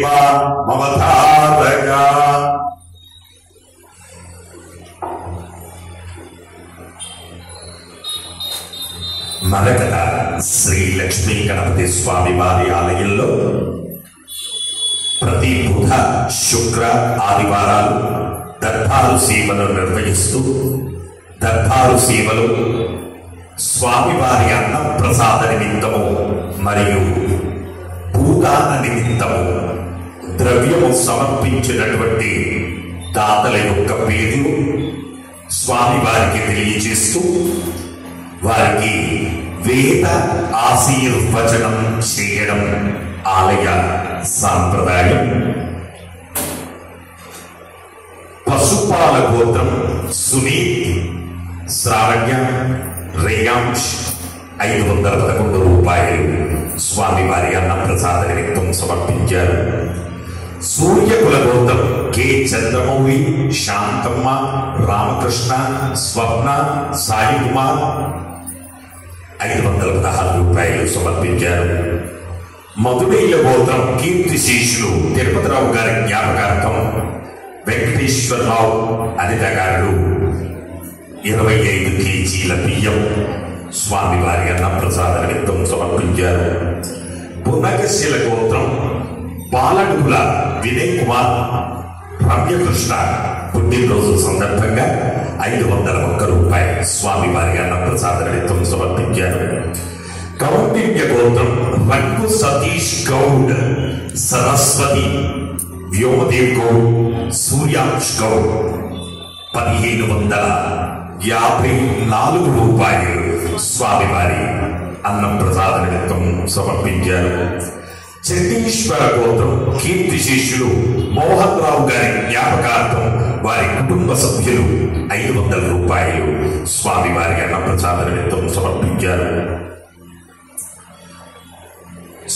మమతారగా మరకత శ్రీ లక్ష్మీ గణపతి స్వామి వారి ఆలయంలో ప్రతి బుధ శుక్ర ఆదివారాలు దర్బారు సేవలు నిర్వహిస్తూ దర్బారు సేవలు స్వామివారి అన్న ప్రసాద నిమిత్తము మరియు భూదాన నిమిత్తము ద్రవ్యము సమర్పించినటువంటి దాతల యొక్క పేర్లు స్వామివారికి తెలియజేస్తూ వారికి వేద ఆశీర్వచనం చేయడం ఆలయ సాంప్రదాయం. పశుపాల గోత్రం సునీత్, శ్రావణ్య, రేయాంష్ 511 రూపాయలు స్వామివారి అన్న ప్రసాద నిమిత్తం సమర్పించారు. సూర్యకుల గోత్రం కె చంద్రమౌళి, శాంతమ్మ, రామకృష్ణ, స్వప్న, సాయి కుమార్ 516 రూపాయలు సమర్పించారు. మధురైల గోత్రం కీర్తి శేషులు తిరుపతిరావు గారి జ్ఞాపకార్థం వెంకటేశ్వరరావు అనితగారులు 25 కేజీల బియ్యం స్వామివారి అన్న ప్రసాద నిమిత్తం సమర్పించారు. పునగశిల గోత్రం బాలడుగుల వినయ్ కుమార్, రమ్యకృష్ణ పుట్టినరోజు సందర్భంగా 501 రూపాయలు స్వామివారి అన్న ప్రసాద నిమిత్తం సమర్పించారు. కౌండిన్య గోత్రం రంగు సతీష్ గౌడ్, సరస్వతి, వ్యోమదేవ్ గౌడ్, సూర్యాంష్ గౌడ్ 1554 రూపాయలు స్వామివారి అన్న ప్రసాద నిమిత్తం సమర్పించారు. చండీశ్వర గోత్రం కీర్తి శిష్యులు మోహన్ రావు గారి జ్ఞాపకార్థం వారి కుటుంబ సభ్యులు 500 రూపాయలు స్వామివారి అన్న ప్రసాద నిమిత్తం సమర్పించారు.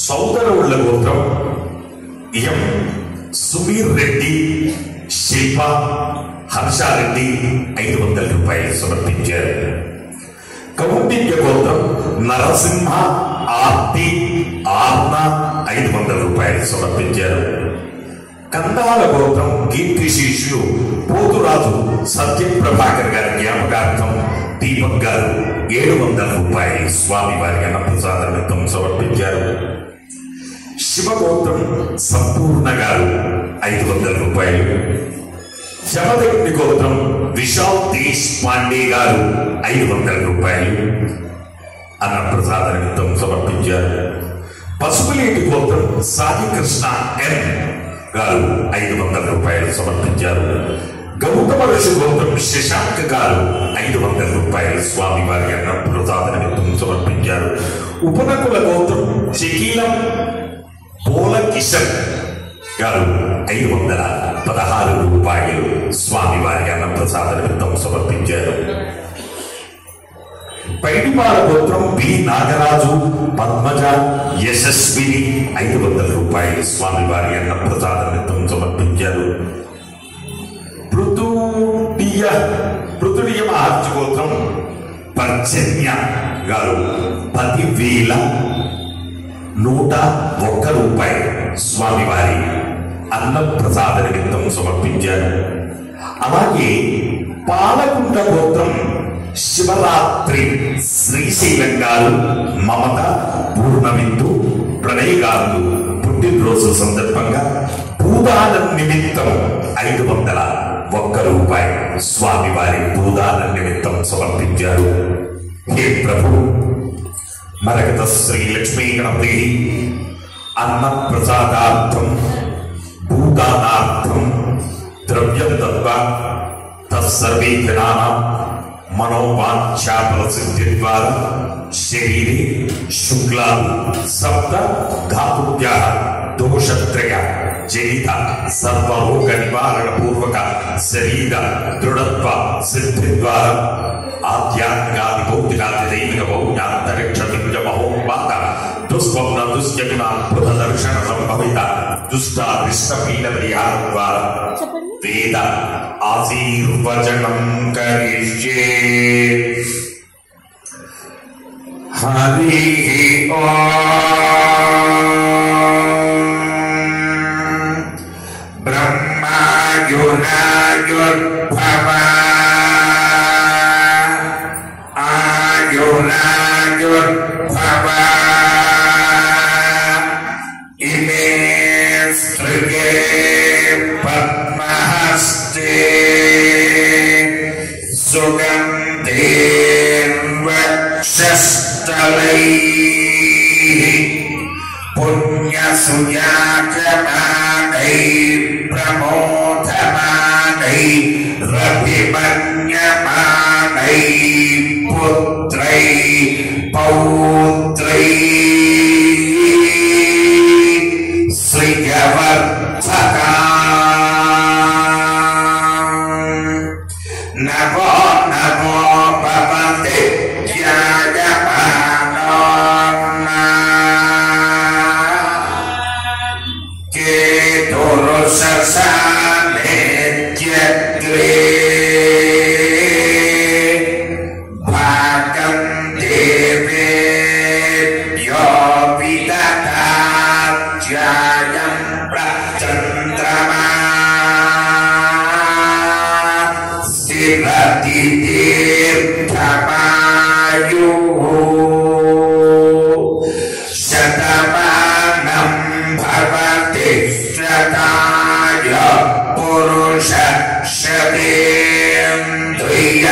సౌదరవుల గోత్రం ఎం సుమీర్ రెడ్డి, శిల్ప, హర్షారెడ్డి 500 రూపాయలు సమర్పించారు. కౌండిన్య గోత్రం నరసింహ, ఆర్తి, ఆర్న 500 రూపాయలు సమర్పించారు. కందాల గోత్రం కీర్తి శిష్యులు పోతురాజు సత్యప్రభాకర్ గారి జ్ఞాపకార్థం దీపక్ గారు 700 రూపాయలు స్వామివారి అన్న ప్రసాద నిమిత్తం సమర్పించారు. శివగోత్రం సంపూర్ణ గారు 500 రూపాయలు. జమదగ్ని గోత్రం విశాల్ దేశ్ పాండే గారు 500 రూపాయలు అన్న ప్రసాద నిమిత్తం సమర్పించారు. పసుపులేటి గోత్రం సాయి కృష్ణ ఎన్ గారు 500 రూపాయలు సమర్పించారు. గౌతమ ఋషి గోత్రం శశాంక్ గారు 500 రూపాయలు స్వామివారి అన్న ప్రసాద నిమిత్తం సమర్పించారు. ఉపనకుల గోత్రం చెకీలం పోల కిషన్ గారు 516 రూపాయలు స్వామివారి అన్న ప్రసాద నిమిత్తం సమర్పించారు. పైడిపాల గోత్రం బి నాగరాజు, పద్మజ, యశస్విని 500 రూపాయలు స్వామివారి అన్న ప్రసాద నిమిత్తం సమర్పించారు. పృథుడియ మహర్షి గోత్రం పర్జన్య గారు 10,101 రూపాయలు స్వామివారి అన్న ప్రసాద నిమిత్తం సమర్పించారు. అలాగే పాలకుంట గోత్రం శివరాత్రి శ్రీశైలం గారు, మమత, పూర్ణవిందు, ప్రణయ్ గారు పుట్టినరోజు సందర్భంగా భూదాన నిమిత్తం 501 రూపాయలు స్వామివారి భూదాన నిమిత్తం సమర్పించారు. హే ప్రభు, మరకత శ్రీ లక్ష్మీ గణపతి అన్న ప్రసాదార్థం భూదానార్థం ద్రవ్యం దత్వా తత్సర్వే జనానాం మనోవాంఛాఫల సిద్ధి ద్వారా శరీరే శుక్లా సప్త ధాతుభ్యః దోషత్రయ జనిత సర్వరోగ నివారణ పూర్వక శరీర దృఢత్వ సిద్ధి ద్వారా ఆధ్యాత్మికాది భౌతికాది దైవిక భౌజ్ఞాంతరిక్ష మహోపాత దుస్వప్న దుశ్చకునాద్భుత దర్శన సంభవిత దుష్టాదృష్ట పీడ పరిహార ద్వారా వేద ఆశీర్వచనం కరిష్యే. హరి ఓం. स्त्रिगे पद्महस्ते सुगन्धेर्वक्षस्थलैः पुण्यसुयाचमानैः प्रमोदमानैरभिमन्यमानैः पुत्रैः पौत्रैः श्रियवर्धका नमो नमो भवते ध्यायमानो केतुरुषसामेत्यग्रे भागं देवेभ्यो विदधात्यायं प्रचन्द्रमा स्थिरतिदीर्घमायुः शतमानं भवति शताय पुरुष शतेन्द्रिय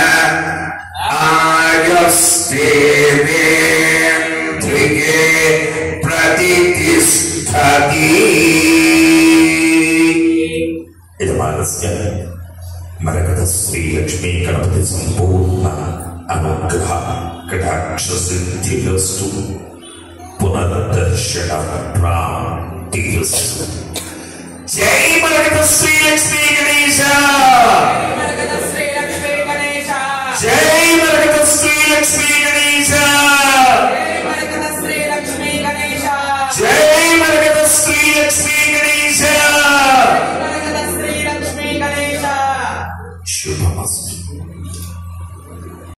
आयुस्तेवेन्द्रिये प्रतिष्ठति। यजमानस्य मरकत श्री लक्ष्मी गणपति संपूर्ण अनुग्रह कटाक्ष सिद्धिरस्तु पुनर्दर्शन प्राप्तिरस्तु। जय मरकत श्री लक्ष्मी गणेश, जय मरकत श्री लक्ष्मी गणेश।